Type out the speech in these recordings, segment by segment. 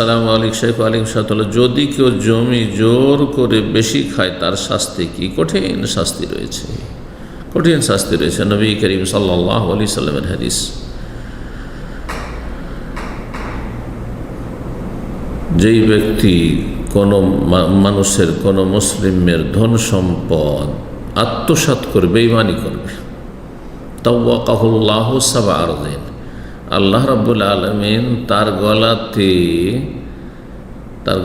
সালাম আলাইকুম শেখ আলিম সাহেব, যদি কেউ জমি জোর করে বেশি খায় তার শাস্তি কি? কঠিন শাস্তি রয়েছে, কঠিন শাস্তি রয়েছে। নবী করিম সাল্লাল্লাহু আলাইহি সাল্লামের হাদিস, যেই ব্যক্তি কোনো মানুষের, কোনো মুসলিমের ধন সম্পদ আত্মসাৎ করে বেঈমানি করবে, তাওয়াকাহুল্লাহু সাবআ আরদিন, আল্লাহ রাব্বুল আলামিন তার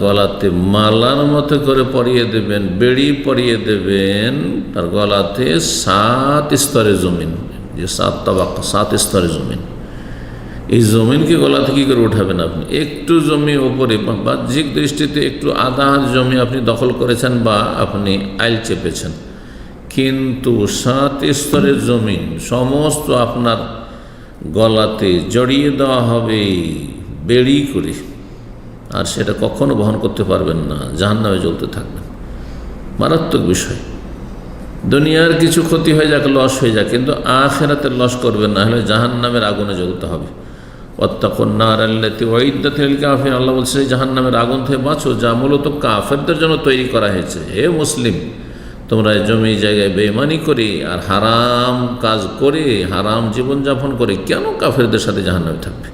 গলাতে মালার মতো করে পরিয়ে দেবেন, বেড়ি পরিয়ে দেবেন তার গলাতে 7 স্তরে জমিন, যে 7 তাবাকা, 7 স্তরে জমিন। এই জমিনকে গলা থেকে কী করে উঠাবেন আপনি? একটু জমি ওপরে বাহ্যিক দৃষ্টিতে একটু আধা জমি আপনি দখল করেছেন বা আপনি আইল চেপেছেন, কিন্তু 7 স্তরের জমিন সমস্ত আপনার গলাতে জড়িয়ে দেওয়া হবে বেড়ি করে, আর সেটা কখনো বহন করতে পারবেন না, জাহান্নামে জ্বলতে থাকবেন। মারাত্মক বিষয়। দুনিয়ার কিছু ক্ষতি হয়ে যাক, লস হয়ে যাক, কিন্তু আখিরাতের লস করবেন না, হলে জাহান্নামের আগুনে জ্বলতে হবে। ওয়াত্তাকুন নার আল্লাতী উইদ্দাত লিল কাফিরিন, আল্লাহ বলছে জাহান্নামের আগুন থেকে বাঁচো, যা মূলত কাফেরদের জন্য তৈরি করা হয়েছে। হে মুসলিম, তোমরা জমি জায়গায় বেঈমানি করে আর হারাম কাজ করে, হারাম জীবনযাপন করে কেন কাফেরদের সাথে জাহান্নামে থাকবে?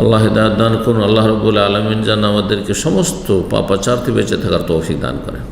আল্লাহ হিদায়াত দান করুন। আল্লাহ রাব্বুল আলামিন যেন আমাদেরকে সমস্ত পাপাচার থেকে বেঁচে থাকার তৌফিক দান করেন।